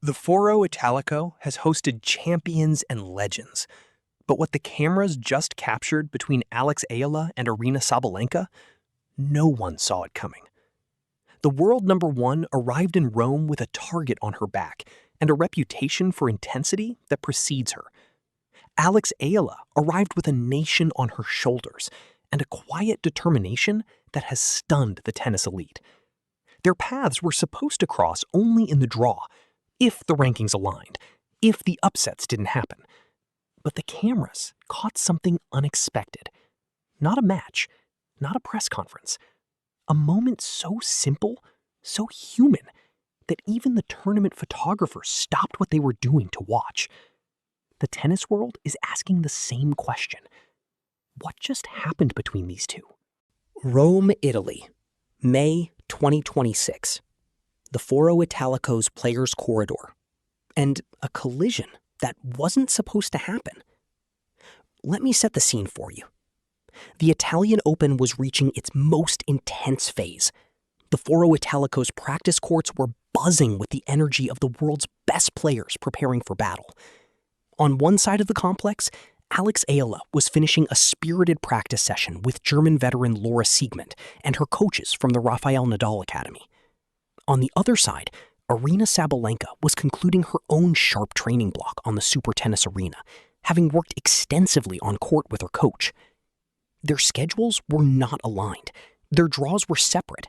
The Foro Italico has hosted champions and legends, but what the cameras just captured between Alexeala and Aryna Sabalenka, no one saw it coming. The world number one arrived in Rome with a target on her back and a reputation for intensity that precedes her. Alexeala arrived with a nation on her shoulders and a quiet determination that has stunned the tennis elite. Their paths were supposed to cross only in the draw, if the rankings aligned, if the upsets didn't happen. But the cameras caught something unexpected. Not a match, not a press conference. A moment so simple, so human, that even the tournament photographers stopped what they were doing to watch. The tennis world is asking the same question. What just happened between these two? Rome, Italy, May 2026. The Foro Italico's Players' Corridor, and a collision that wasn't supposed to happen. Let me set the scene for you. The Italian Open was reaching its most intense phase. The Foro Italico's practice courts were buzzing with the energy of the world's best players preparing for battle. On one side of the complex, Alexeala was finishing a spirited practice session with German veteran Laura Siegemund and her coaches from the Rafael Nadal Academy. On the other side, Aryna Sabalenka was concluding her own sharp training block on the super tennis arena, having worked extensively on court with her coach. Their schedules were not aligned. Their draws were separate.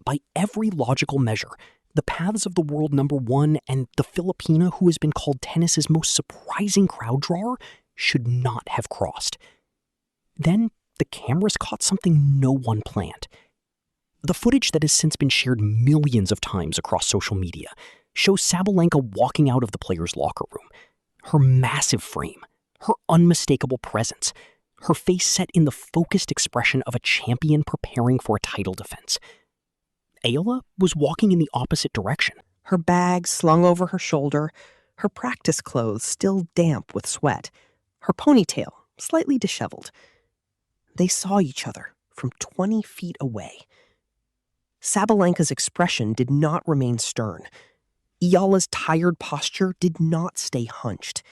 By every logical measure, the paths of the world number one and the Filipina who has been called tennis's most surprising crowd drawer should not have crossed. Then the cameras caught something no one planned. The footage that has since been shared millions of times across social media shows Sabalenka walking out of the players' locker room. Her massive frame, her unmistakable presence, her face set in the focused expression of a champion preparing for a title defense. Eala was walking in the opposite direction. Her bag slung over her shoulder, her practice clothes still damp with sweat, her ponytail slightly disheveled. They saw each other from 20 feet away. Sabalenka's expression did not remain stern. Eala's tired posture did not stay hunched.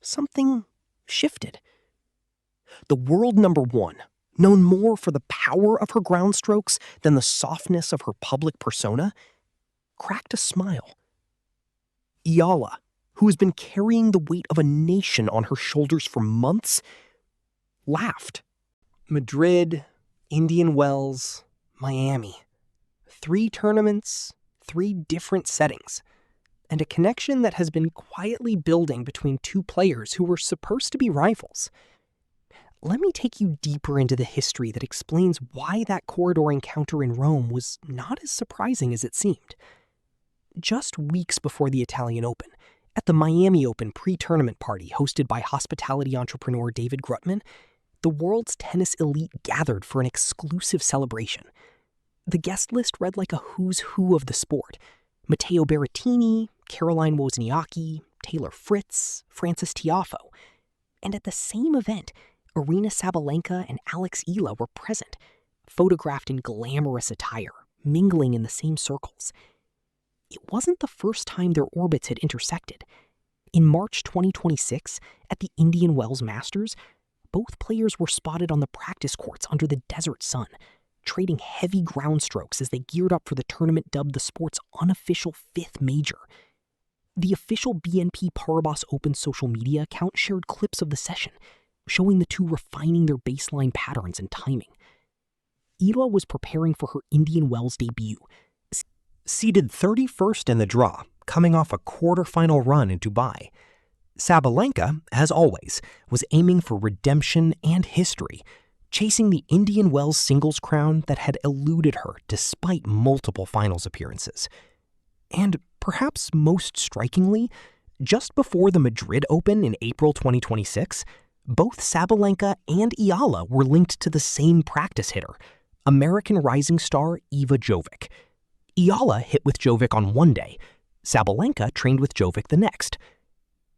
Something shifted. The world number one, known more for the power of her ground strokes than the softness of her public persona, cracked a smile. Eala, who has been carrying the weight of a nation on her shoulders for months, laughed. Madrid, Indian Wells, Miami. 3 tournaments, 3 different settings, and a connection that has been quietly building between 2 players who were supposed to be rivals. Let me take you deeper into the history that explains why that corridor encounter in Rome was not as surprising as it seemed. Just weeks before the Italian Open, at the Miami Open pre-tournament party hosted by hospitality entrepreneur David Grutman, the world's tennis elite gathered for an exclusive celebration. The guest list read like a who's who of the sport. Matteo Berrettini, Caroline Wozniacki, Taylor Fritz, Frances Tiafoe. And at the same event, Aryna Sabalenka and Alexeala were present, photographed in glamorous attire, mingling in the same circles. It wasn't the first time their orbits had intersected. In March 2026, at the Indian Wells Masters, both players were spotted on the practice courts under the desert sun, trading heavy ground strokes as they geared up for the tournament dubbed the sport's unofficial 5th major. The official BNP Paribas Open social media account shared clips of the session, showing the two refining their baseline patterns and timing. Eala was preparing for her Indian Wells debut. Seeded 31st in the draw, coming off a quarterfinal run in Dubai, Sabalenka, as always, was aiming for redemption and history, chasing the Indian Wells singles crown that had eluded her despite multiple finals appearances. And perhaps most strikingly, just before the Madrid Open in April 2026, both Sabalenka and Eala were linked to the same practice hitter, American rising star Iva Jovic. Eala hit with Jovic on one day, Sabalenka trained with Jovic the next.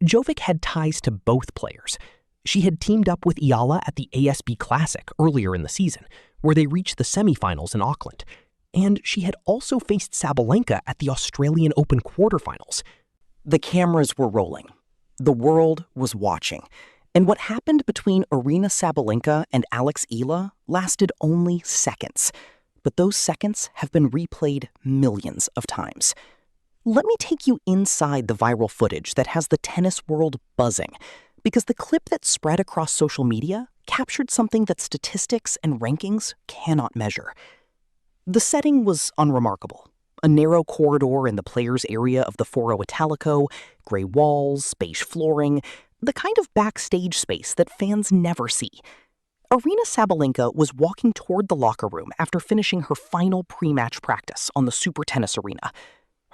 Jovic had ties to both players. She had teamed up with Eala at the ASB Classic earlier in the season, where they reached the semifinals in Auckland, and she had also faced Sabalenka at the Australian Open quarterfinals, The cameras were rolling. The world was watching. And what happened between Aryna Sabalenka and Alexeala lasted only seconds. But those seconds have been replayed millions of times. Let me take you inside the viral footage that has the tennis world buzzing, because the clip that spread across social media captured something that statistics and rankings cannot measure. The setting was unremarkable. A narrow corridor in the players' area of the Foro Italico, gray walls, beige flooring, the kind of backstage space that fans never see. Aryna Sabalenka was walking toward the locker room after finishing her final pre-match practice on the super tennis arena.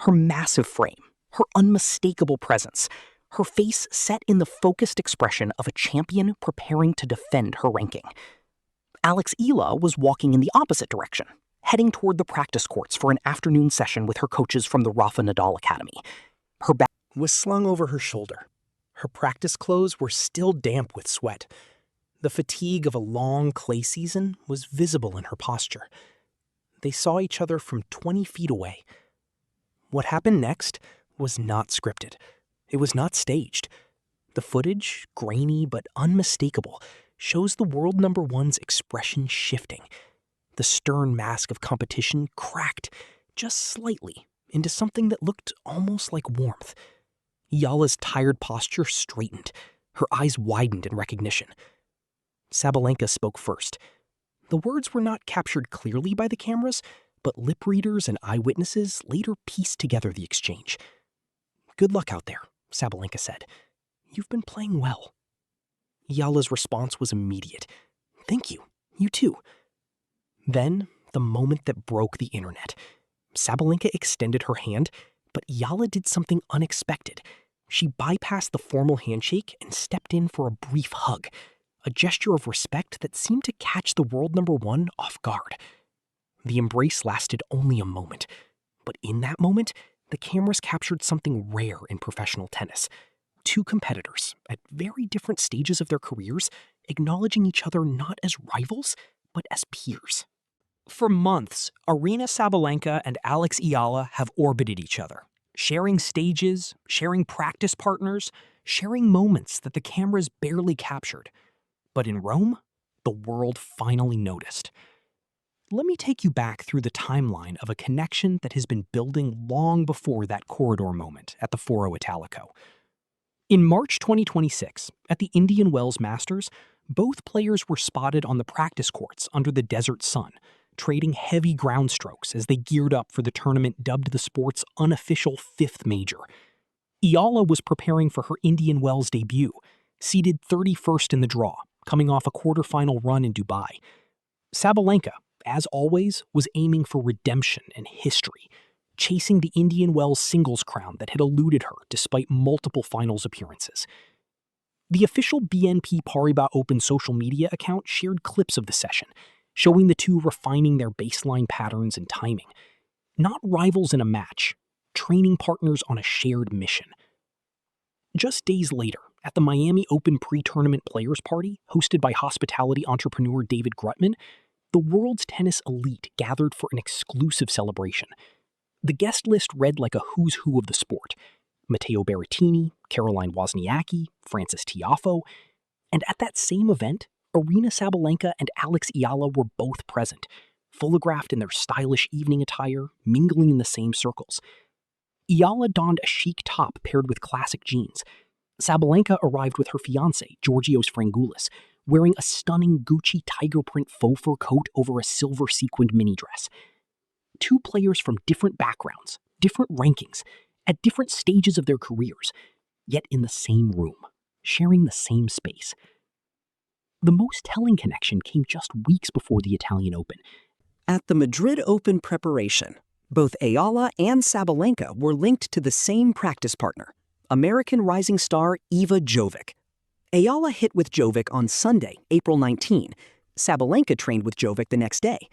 Her massive frame, her unmistakable presence, her face set in the focused expression of a champion preparing to defend her ranking. Alexeala was walking in the opposite direction, heading toward the practice courts for an afternoon session with her coaches from the Rafa Nadal Academy. Her back was slung over her shoulder. Her practice clothes were still damp with sweat. The fatigue of a long clay season was visible in her posture. They saw each other from 20 feet away. What happened next was not scripted. It was not staged. The footage, grainy but unmistakable, shows the world number one's expression shifting. The stern mask of competition cracked just slightly into something that looked almost like warmth. Eala's tired posture straightened. Her eyes widened in recognition. Sabalenka spoke first. The words were not captured clearly by the cameras, but lip readers and eyewitnesses later pieced together the exchange. "Good luck out there," Sabalenka said. "You've been playing well." Eala's response was immediate. "Thank you. You too." Then, the moment that broke the internet. Sabalenka extended her hand, but Eala did something unexpected. She bypassed the formal handshake and stepped in for a brief hug, a gesture of respect that seemed to catch the world number one off guard. The embrace lasted only a moment, but in that moment, the cameras captured something rare in professional tennis. Two competitors, at very different stages of their careers, acknowledging each other not as rivals, but as peers. For months, Aryna Sabalenka and Alexeala have orbited each other, sharing stages, sharing practice partners, sharing moments that the cameras barely captured. But in Rome, the world finally noticed. Let me take you back through the timeline of a connection that has been building long before that corridor moment at the Foro Italico. In March 2026, at the Indian Wells Masters, both players were spotted on the practice courts under the desert sun, trading heavy ground strokes as they geared up for the tournament dubbed the sport's unofficial fifth major. Eala was preparing for her Indian Wells debut, seeded 31st in the draw, coming off a quarterfinal run in Dubai. Sabalenka, as always, was aiming for redemption and history, chasing the Indian Wells singles crown that had eluded her despite multiple finals appearances. The official BNP Paribas Open social media account shared clips of the session, showing the two refining their baseline patterns and timing. Not rivals in a match, training partners on a shared mission. Just days later, at the Miami Open pre-tournament players party, hosted by hospitality entrepreneur David Grutman, the world's tennis elite gathered for an exclusive celebration. The guest list read like a who's who of the sport. Matteo Berrettini, Caroline Wozniacki, Frances Tiafoe, and at that same event, Aryna Sabalenka and Alexeala were both present, photographed in their stylish evening attire, mingling in the same circles. Eala donned a chic top paired with classic jeans. Sabalenka arrived with her fiancé, Georgios Frangoulis, wearing a stunning Gucci tiger print faux fur coat over a silver sequined mini dress. Two players from different backgrounds, different rankings, at different stages of their careers, yet in the same room, sharing the same space. The most telling connection came just weeks before the Italian Open. At the Madrid Open preparation, both Eala and Sabalenka were linked to the same practice partner, American rising star Iva Jovic. Eala hit with Jovic on Sunday, April 19. Sabalenka trained with Jovic the next day.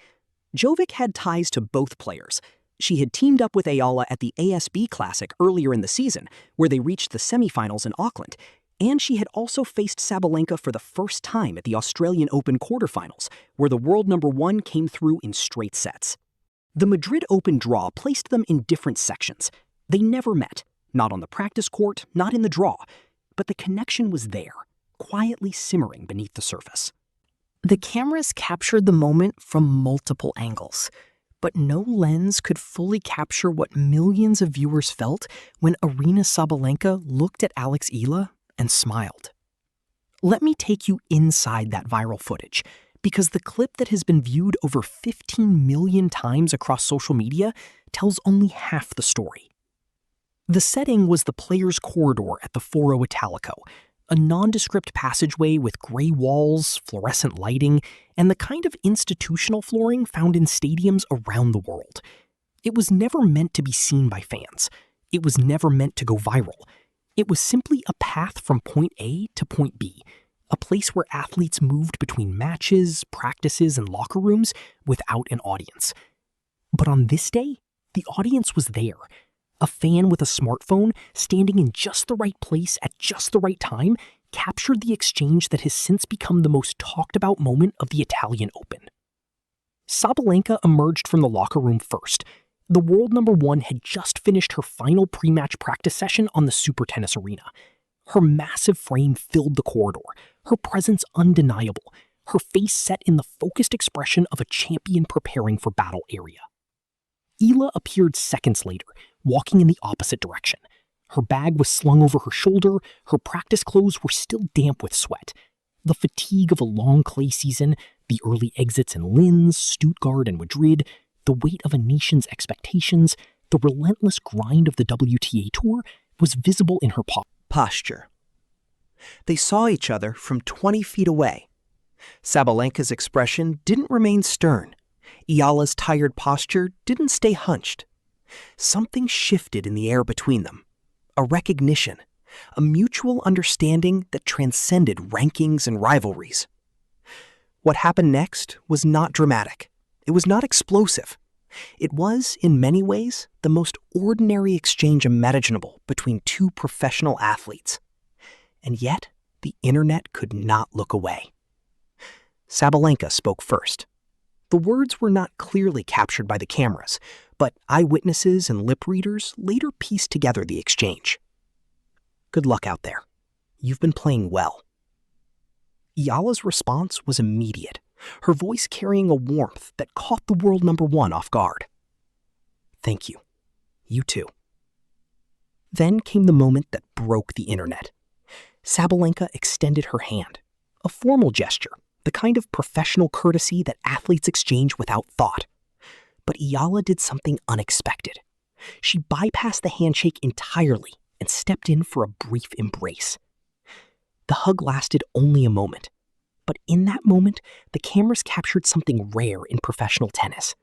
Jovic had ties to both players. She had teamed up with Eala at the ASB Classic earlier in the season, where they reached the semifinals in Auckland, and she had also faced Sabalenka for the first time at the Australian Open quarterfinals, where the world number one came through in straight sets. The Madrid Open draw placed them in different sections. They never met. Not on the practice court, not in the draw, but the connection was there, quietly simmering beneath the surface. The cameras captured the moment from multiple angles, but no lens could fully capture what millions of viewers felt when Aryna Sabalenka looked at Alexeala and smiled. Let me take you inside that viral footage, because the clip that has been viewed over 15 million times across social media tells only half the story. The setting was the players' corridor at the Foro Italico, a nondescript passageway with gray walls, fluorescent lighting, and the kind of institutional flooring found in stadiums around the world. It was never meant to be seen by fans. It was never meant to go viral. It was simply a path from point A to point B, a place where athletes moved between matches, practices, and locker rooms without an audience. But on this day, the audience was there. A fan with a smartphone, standing in just the right place at just the right time, captured the exchange that has since become the most talked about moment of the Italian Open. Sabalenka emerged from the locker room first. The world number one had just finished her final pre-match practice session on the super tennis arena. Her massive frame filled the corridor, her presence undeniable, her face set in the focused expression of a champion preparing for battle area. Eala appeared seconds later, walking in the opposite direction. Her bag was slung over her shoulder, her practice clothes were still damp with sweat. The fatigue of a long clay season, the early exits in Linz, Stuttgart, and Madrid, the weight of a nation's expectations, the relentless grind of the WTA Tour was visible in her posture. They saw each other from 20 feet away. Sabalenka's expression didn't remain stern. Eala's tired posture didn't stay hunched. Something shifted in the air between them. A recognition, a mutual understanding that transcended rankings and rivalries. What happened next was not dramatic. It was not explosive. It was, in many ways, the most ordinary exchange imaginable between two professional athletes. And yet, the internet could not look away. Sabalenka spoke first. The words were not clearly captured by the cameras, but eyewitnesses and lip readers later pieced together the exchange. "Good luck out there. You've been playing well." Eala's response was immediate, her voice carrying a warmth that caught the world number one off guard. "Thank you. You too." Then came the moment that broke the internet. Sabalenka extended her hand, a formal gesture, the kind of professional courtesy that athletes exchange without thought. But Eala did something unexpected. She bypassed the handshake entirely and stepped in for a brief embrace. The hug lasted only a moment, but in that moment, the cameras captured something rare in professional tennis.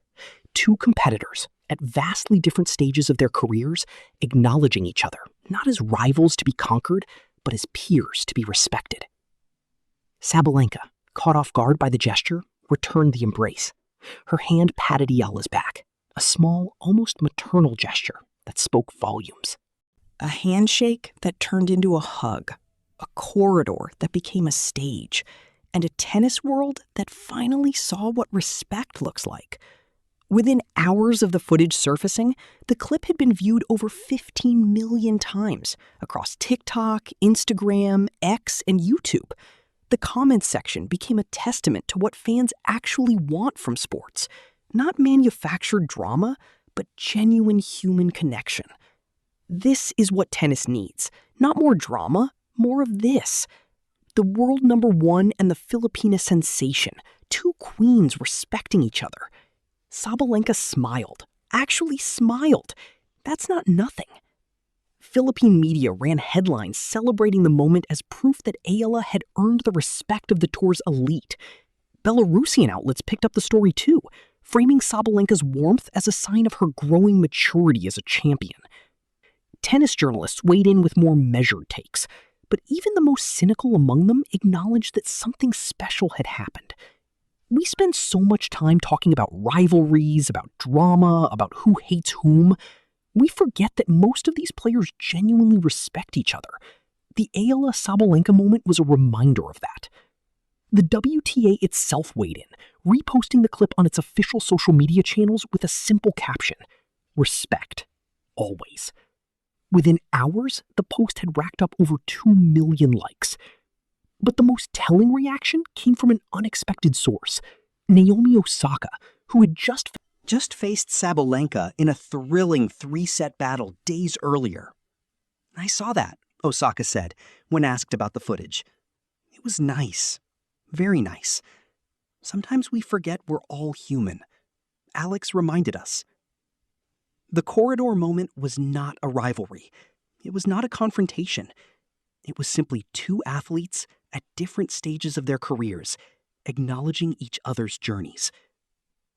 Two competitors, at vastly different stages of their careers, acknowledging each other, not as rivals to be conquered, but as peers to be respected. Sabalenka, caught off guard by the gesture, returned the embrace. Her hand patted Eala's back, a small, almost maternal gesture that spoke volumes. A handshake that turned into a hug, a corridor that became a stage, and a tennis world that finally saw what respect looks like. Within hours of the footage surfacing, the clip had been viewed over 15 million times across TikTok, Instagram, X, and YouTube. The comments section became a testament to what fans actually want from sports. Not manufactured drama, but genuine human connection. This is what tennis needs. Not more drama, more of this. The world number one and the Filipina sensation, two queens respecting each other. Sabalenka smiled, actually smiled. That's not nothing. Philippine media ran headlines celebrating the moment as proof that Eala had earned the respect of the tour's elite. Belarusian outlets picked up the story too, framing Sabalenka's warmth as a sign of her growing maturity as a champion. Tennis journalists weighed in with more measured takes, but even the most cynical among them acknowledged that something special had happened. We spend so much time talking about rivalries, about drama, about who hates whom. We forget that most of these players genuinely respect each other. The Eala Sabalenka moment was a reminder of that. The WTA itself weighed in, reposting the clip on its official social media channels with a simple caption: "Respect. Always." Within hours, the post had racked up over 2 million likes. But the most telling reaction came from an unexpected source, Naomi Osaka, who had just faced Sabalenka in a thrilling 3-set battle days earlier. "I saw that," Osaka said when asked about the footage. "It was nice. Very nice. Sometimes we forget we're all human." Alex reminded us. The corridor moment was not a rivalry. It was not a confrontation. It was simply two athletes at different stages of their careers, acknowledging each other's journeys.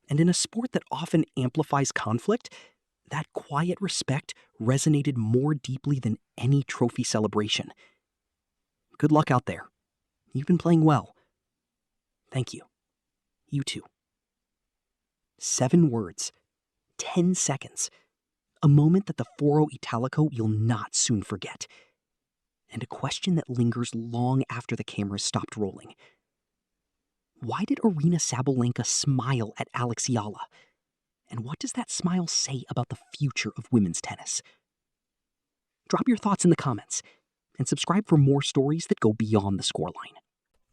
And in a sport that often amplifies conflict, that quiet respect resonated more deeply than any trophy celebration. Good luck out there. You've been playing well. Thank you. You too. 7 words. 10 seconds. A moment that the Foro Italico you'll not soon forget. And a question that lingers long after the cameras stopped rolling. Why did Aryna Sabalenka smile at Alexeala? And what does that smile say about the future of women's tennis? Drop your thoughts in the comments, and subscribe for more stories that go beyond the scoreline.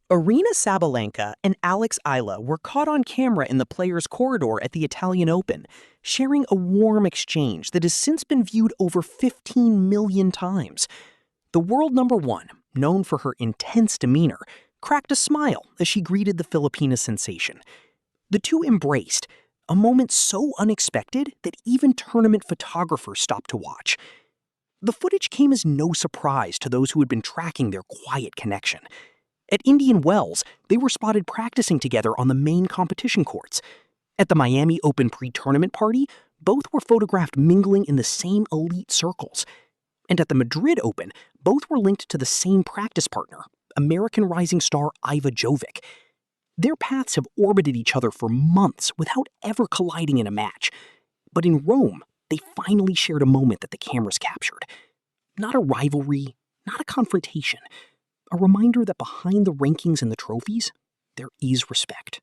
Aryna Sabalenka and alexeala were caught on camera in the players' corridor at the Italian Open, sharing a warm exchange that has since been viewed over 15 million times. The world number 1, known for her intense demeanor, cracked a smile as she greeted the Filipina sensation. The two embraced, a moment so unexpected that even tournament photographers stopped to watch. The footage came as no surprise to those who had been tracking their quiet connection. At Indian Wells, they were spotted practicing together on the main competition courts. At the Miami Open pre-tournament party, both were photographed mingling in the same elite circles. And at the Madrid Open, both were linked to the same practice partner, American rising star Iva Jovic. Their paths have orbited each other for months without ever colliding in a match. But in Rome, they finally shared a moment that the cameras captured. Not a rivalry, not a confrontation. A reminder that behind the rankings and the trophies, there is respect.